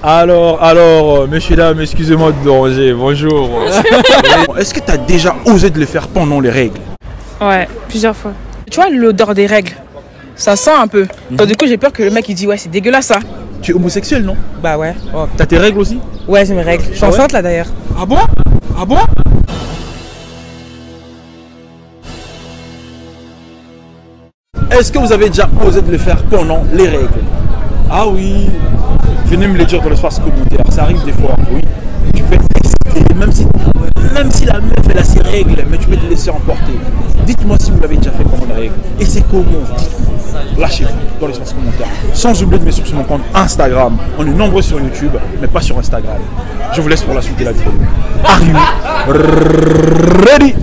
Alors, messieurs, dames, excusez-moi de déranger, bonjour. Est-ce que tu as déjà osé de le faire pendant les règles? Ouais, plusieurs fois. Tu vois l'odeur des règles, ça sent un peu. Donc du coup j'ai peur que le mec il dit ouais c'est dégueulasse ça. Tu es homosexuel, non? Bah ouais. Oh. T'as tes règles aussi? Ouais j'ai mes règles. Je suis enceinte là d'ailleurs. Ah bon? Ah bon? Est-ce que vous avez déjà osé de le faire pendant les règles? Ah oui. Venez me le dire dans l'espace communautaire, ça arrive des fois, oui. Tu peux être excité, même si la meuf elle a ses règles, mais tu peux te laisser emporter. Dites-moi si vous l'avez déjà fait pendant les règles. Et c'est comment? Dites-moi. Lâchez-vous dans l'espace commentaire. Sans oublier de me suivre sur mon compte Instagram. On est nombreux sur YouTube, mais pas sur Instagram. Je vous laisse pour la suite de la vidéo. Are you ready?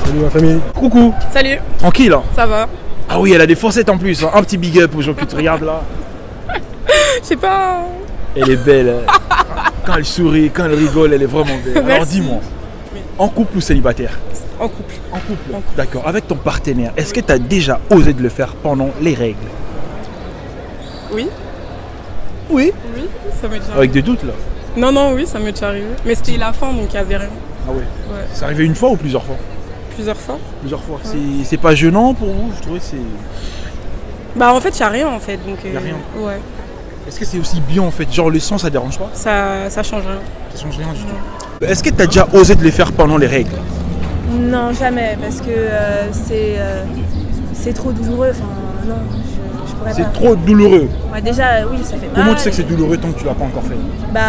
Salut ma famille. Coucou. Salut. Tranquille hein? Ça va? Ah oui, elle a des faussettes en plus. Hein. Un petit big up aux gens qui te regardent là. Je sais pas. Elle est belle. Hein. Quand elle sourit, quand elle rigole, elle est vraiment belle. Alors dis-moi, en couple ou célibataire? En couple. En couple. D'accord. Avec ton partenaire, est-ce que tu as déjà osé de le faire pendant les règles? Oui. Oui. Oui, ça m'est déjà arrivé. Avec des doutes là? Non, oui, ça m'est déjà arrivé. Mais c'était la fin donc il n'y avait rien. Ah ouais. Ouais. C'est arrivé une fois ou plusieurs fois? Plusieurs fois. Plusieurs fois. Ouais. C'est pas gênant pour vous? Je trouvais que c'est... Bah en fait il n'y a rien en fait donc. Y a rien. Ouais. Est-ce que c'est aussi bien en fait? Genre le son ça dérange pas? Ça change rien. Ça change rien du tout. Est-ce que tu as déjà osé de les faire pendant les règles? Non, jamais, parce que c'est trop douloureux. Enfin, non, je pourrais pas. C'est trop douloureux. Ouais, déjà, oui, ça fait mal. Comment tu sais que c'est douloureux tant que tu l'as pas encore fait? Bah,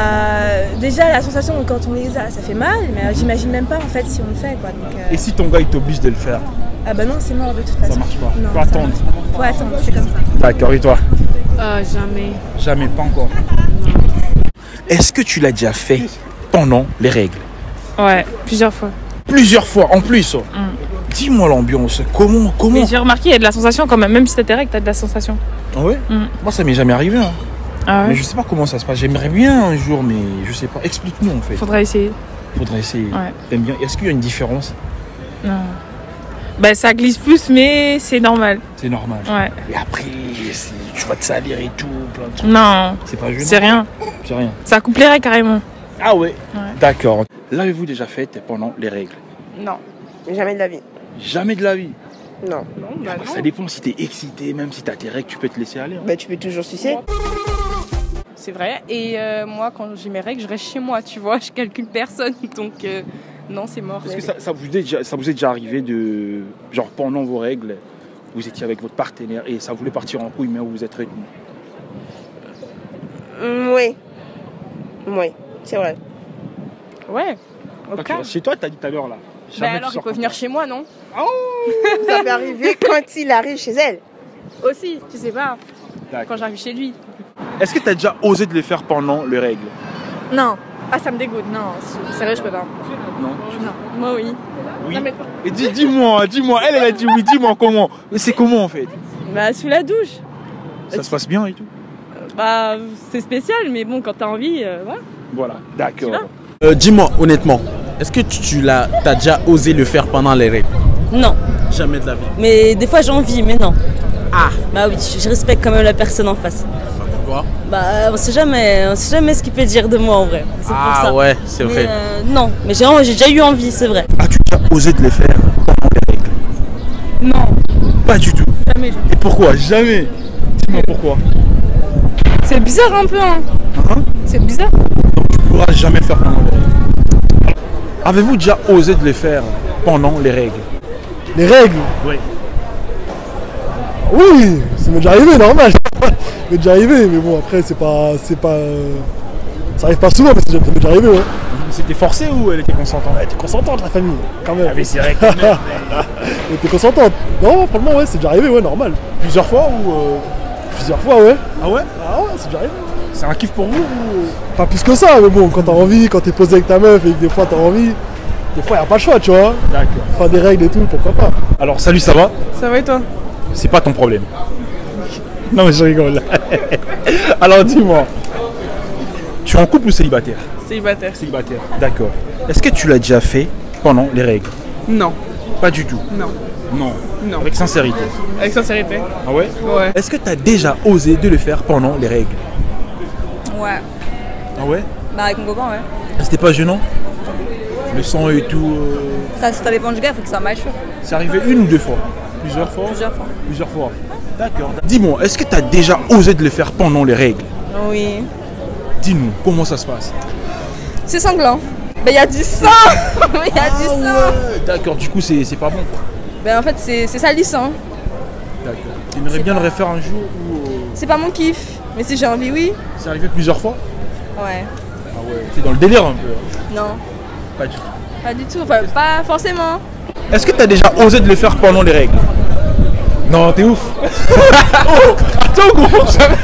déjà, la sensation quand on les a, ça fait mal, mais j'imagine même pas en fait si on le fait, quoi. Donc, Et si ton gars il t'oblige de le faire? Ah bah non, c'est mort de toute façon. Ça marche pas. Non, Faut attendre. Faut attendre, c'est comme ça. D'accord, et toi? Jamais. Jamais, pas encore. Est-ce que tu l'as déjà fait pendant les règles? Ouais, plusieurs fois. Plusieurs fois en plus. Dis-moi l'ambiance, comment? Mais j'ai remarqué, il y a de la sensation quand même, même si t'as tes règles, t'as de la sensation. Ah ouais? Moi ça m'est jamais arrivé. Hein. Ah ouais? Mais je sais pas comment ça se passe. J'aimerais bien un jour, mais je sais pas. Explique-nous en fait. Faudrait essayer. Faudrait essayer. Ouais. T'aimes bien? Est-ce qu'il y a une différence? Non. Bah ça glisse plus, mais c'est normal. C'est normal. Ouais. Et après, tu vas te salir et tout, plein de trucs. Non. C'est pas gênant? C'est rien. C'est rien. Ça couperait carrément. Ah ouais? Ouais. D'accord. L'avez-vous déjà fait pendant les règles? Non, jamais de la vie. Jamais de la vie. Non. Ça dépend si t'es excité, même si t'as tes règles, tu peux te laisser aller. Hein. Bah tu peux toujours sucer. C'est vrai. Et moi, quand j'ai mes règles, je reste chez moi, tu vois. Je calcule personne. Donc, non, c'est mort. Est-ce que ça vous est déjà arrivé de... Genre, pendant vos règles, vous étiez avec votre partenaire et ça voulait partir en couille, mais vous vous êtes retenu? Oui. Oui, c'est vrai. Ouais. Ok, chez toi, t'as dit tout à l'heure là. Bah alors, il peut venir chez moi, non? Oh, ça peut arriver quand il arrive chez elle. Aussi, tu sais pas. Quand j'arrive chez lui. Est-ce que t'as déjà osé de les faire pendant les règles? Non. Ah, ça me dégoûte, non. Sérieux, je peux pas. Non. Non. Moi, oui. Oui. Non, mais... Et dis-moi, elle a dit oui, dis-moi comment. Mais c'est comment en fait? Bah, sous la douche. Ça se passe bien et tout? Bah, c'est spécial, mais bon, quand t'as envie, voilà. Voilà, d'accord. Dis-moi honnêtement, est-ce que t'as déjà osé le faire pendant les règles? Non, Jamais de la vie. mais des fois j'ai envie, mais non. Ah. Bah oui, je respecte quand même la personne en face. Pourquoi? Bah on sait jamais ce qu'il peut dire de moi en vrai. C'est pour ça. Ah ouais, c'est Mais, vrai. non, mais j'ai déjà eu envie, c'est vrai. As-tu déjà osé de les faire pendant les règles? Non. Pas du tout. Jamais. Et pourquoi? Jamais. Dis-moi pourquoi. C'est bizarre un peu, hein. C'est bizarre. Donc tu pourras jamais le faire pendant les règles. Avez-vous déjà osé de les faire pendant les règles? Les règles? Oui. Oui, ça m'est déjà arrivé, normal. Ça m'est déjà arrivé, mais bon après c'est pas. Ça arrive pas souvent, mais ça m'est déjà arrivé, ouais. C'était forcé ou elle était consentante? Elle était consentante la famille, quand même. Ah mais c'est vrai quand même. Elle était consentante. Non, franchement ouais, c'est déjà arrivé, ouais, normal. Plusieurs fois ou Plusieurs fois, ouais. Ah ouais? Ah ouais, c'est déjà arrivé. C'est un kiff pour vous ou... Pas plus que ça, mais bon, quand t'as envie, quand t'es posé avec ta meuf et que des fois t'as envie, des fois y'a pas le choix, tu vois. D'accord. Enfin des règles et tout, pourquoi pas. Alors salut, ça va? Ça va et toi? C'est pas ton problème. Non mais je rigole. Alors dis-moi, tu es en couple ou célibataire? Célibataire. Célibataire, d'accord. Est-ce que tu l'as déjà fait pendant les règles? Non. Pas du tout. Non. Non. Non. Avec sincérité. Avec sincérité. Ah ouais? Ouais. Est-ce que tu as déjà osé de le faire pendant les règles? Ouais. Ah ouais? Bah avec mon copain, ouais. C'était pas gênant? Le sang et tout. Ça dépend du gars, il faut que ça mature. C'est arrivé une ou deux fois? Plusieurs fois? Plusieurs fois. Plusieurs fois. D'accord. Dis-moi, est-ce que tu as déjà osé de le faire pendant les règles? Oui. Dis-nous, comment ça se passe? C'est sanglant. Bah il y a du sang. Il y a du sang. D'accord, du coup c'est pas bon quoi. Bah en fait c'est salissant. D'accord. Tu aimerais bien le refaire un jour ou... C'est pas mon kiff. Mais si j'ai envie, oui. C'est arrivé plusieurs fois? Ouais. Ah ouais. C'est dans le délire un peu. Non. Pas du tout. Pas du tout. Enfin, pas forcément. Est-ce que tu as déjà osé de le faire pendant les règles? Non, t'es ouf. Oh, attends gros, jamais.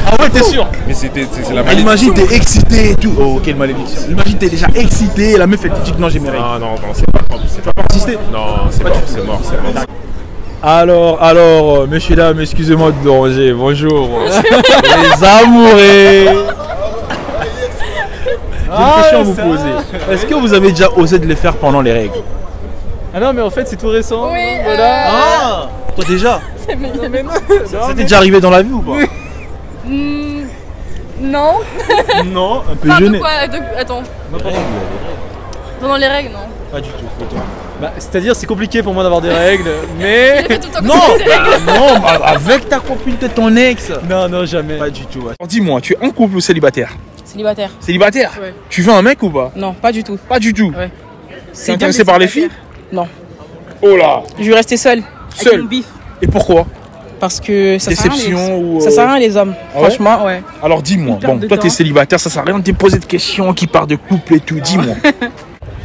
Ah ouais, t'es sûr? Mais c'est la malédiction. Imagine t'es excité et tout. Oh, quelle malédiction. Imagine t'es déjà excité et la meuf elle te dit que non j'ai mes règles. Non, c'est pas propre. Tu vas pas insister? Non, c'est mort, c'est mort, c'est mort. Alors, messieurs, dames, excusez-moi de déranger. Bonjour. Les amoureux. J'ai une question à vous poser. Est-ce que vous avez déjà osé de le faire pendant les règles? Ah non, mais en fait, c'est tout récent. Oui. Voilà. Ah, toi déjà? Mais non. Ça t'est déjà arrivé dans la vie ou pas? Non. Non, un peu Enfin, de gêné. quoi Attends. Pendant les règles, non. Pas du tout. Et toi? Bah, c'est-à-dire, c'est compliqué pour moi d'avoir des règles, mais. J'ai fait tout le temps Non, comme ça, ces règles. non, bah, avec ta copine de ton ex. Non, non, jamais. Pas du tout. Ouais. Dis-moi, tu es en couple ou célibataire? Célibataire. Célibataire? Ouais. Tu veux un mec ou pas? Non, pas du tout. Pas du tout. Ouais. T'es intéressé par les filles? Non. Oh là. Je vais rester seule. Seule? Avec mon bif. Et pourquoi? Parce que ça sert à rien, Déception ou... ça sert à rien les hommes. Ah ouais? Franchement, ouais. Alors dis-moi, Une perte bon, de toi t'es temps. célibataire, ça sert à rien de te poser de questions qui partent de couple et tout. Dis-moi,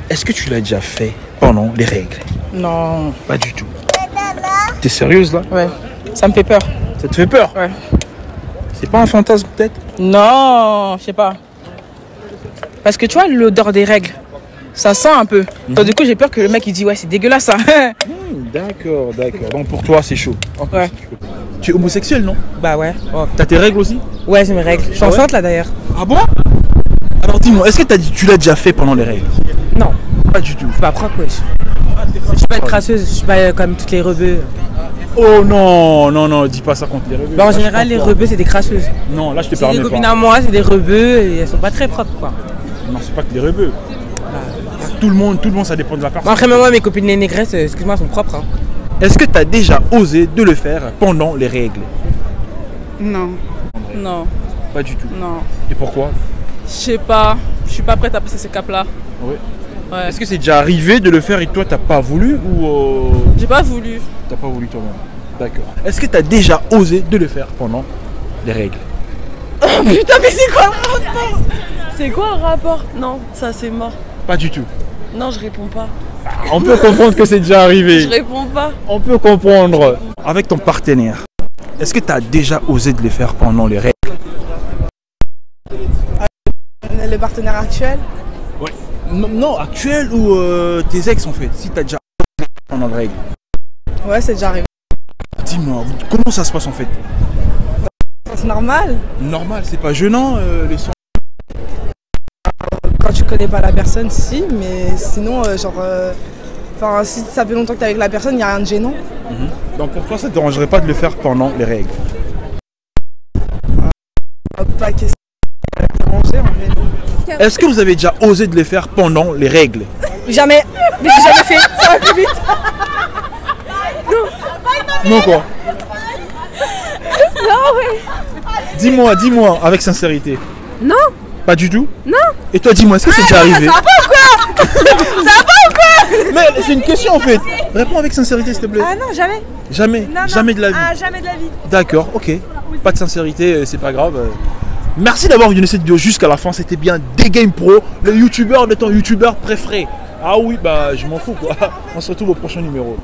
est-ce que tu l'as déjà fait pendant les règles? Non. Pas du tout. T'es sérieuse là? Ouais. Ça me fait peur. Ça te fait peur? Ouais. C'est pas un fantasme peut-être? Non, je sais pas. Parce que tu vois, l'odeur des règles, ça sent un peu. Donc du coup, j'ai peur que le mec il dit ouais, c'est dégueulasse ça. D'accord, d'accord. Donc pour toi c'est chaud. Ouais. Tu es homosexuel non? Bah ouais. T'as tes règles aussi? Ouais, j'ai mes règles. Je suis Ah ouais? enceinte là d'ailleurs. Ah bon? Alors dis-moi, est-ce que tu l'as déjà fait pendant les règles? Non. Pas du tout. C'est pas propre, wesh. Je suis pas une crasseuse, je suis pas comme toutes les rebeux. Oh non, non, non, dis pas ça contre les rebeux. Bah, en Là, je général, les comprends. rebeux, c'est des crasseuses. Non, là je te C'est des permets copines pas. à moi, c'est des rebeux et elles sont pas très propres quoi. Non, c'est pas que des rebeux. Tout le monde, ça dépend de la personne. Bon, après, moi, mes copines les négresses, excuse-moi, elles sont propres. Hein. Est-ce que tu as déjà osé de le faire pendant les règles? Non. Non. Pas du tout. Non. Et pourquoi? Je sais pas. Je suis pas prête à passer ce cap-là. Oui. Ouais. Est-ce que c'est déjà arrivé de le faire et toi t'as pas voulu ou J'ai pas voulu. t'as pas voulu toi-même? D'accord. Est-ce que tu as déjà osé de le faire pendant les règles? Putain, mais c'est quoi le rapport? C'est quoi un rapport? Non, ça c'est mort. Pas du tout. Non, je réponds pas. On peut comprendre que c'est déjà arrivé. Je réponds pas. On peut comprendre. Avec ton partenaire, est-ce que tu as déjà osé de le faire pendant les règles? Le partenaire actuel? Ouais. Non, actuel ou tes ex en fait, si tu as déjà osé de le faire pendant les règles. Ouais, c'est déjà arrivé. Dis-moi, comment ça se passe en fait? C'est normal. Normal, c'est pas gênant les sons. Quand tu connais pas la personne, si, mais sinon, enfin, si ça fait longtemps que t'es avec la personne, il n'y a rien de gênant. Donc pour toi, ça te dérangerait pas de le faire pendant les règles? Pas question de déranger en fait. Est-ce que vous avez déjà osé de le faire pendant les règles? Jamais. Mais j'ai jamais fait. Ça va plus vite. Non quoi? Dis-moi, avec sincérité. Non. Pas du tout? Non. Et toi, dis-moi, est-ce que c'est déjà arrivé? Ça va pas ou quoi? Ça va pas ou quoi? Mais c'est une question en fait. Réponds avec sincérité, s'il te plaît. Ah non, jamais. Jamais, Non, jamais de la vie. Ah, jamais de la vie. D'accord, ok. Pas de sincérité, c'est pas grave. Merci d'avoir visionné cette vidéo jusqu'à la fin. C'était bien des Game Pro, le youtubeur de ton youtubeur préféré. Ah oui, bah je m'en fous quoi. On se retrouve au prochain numéro.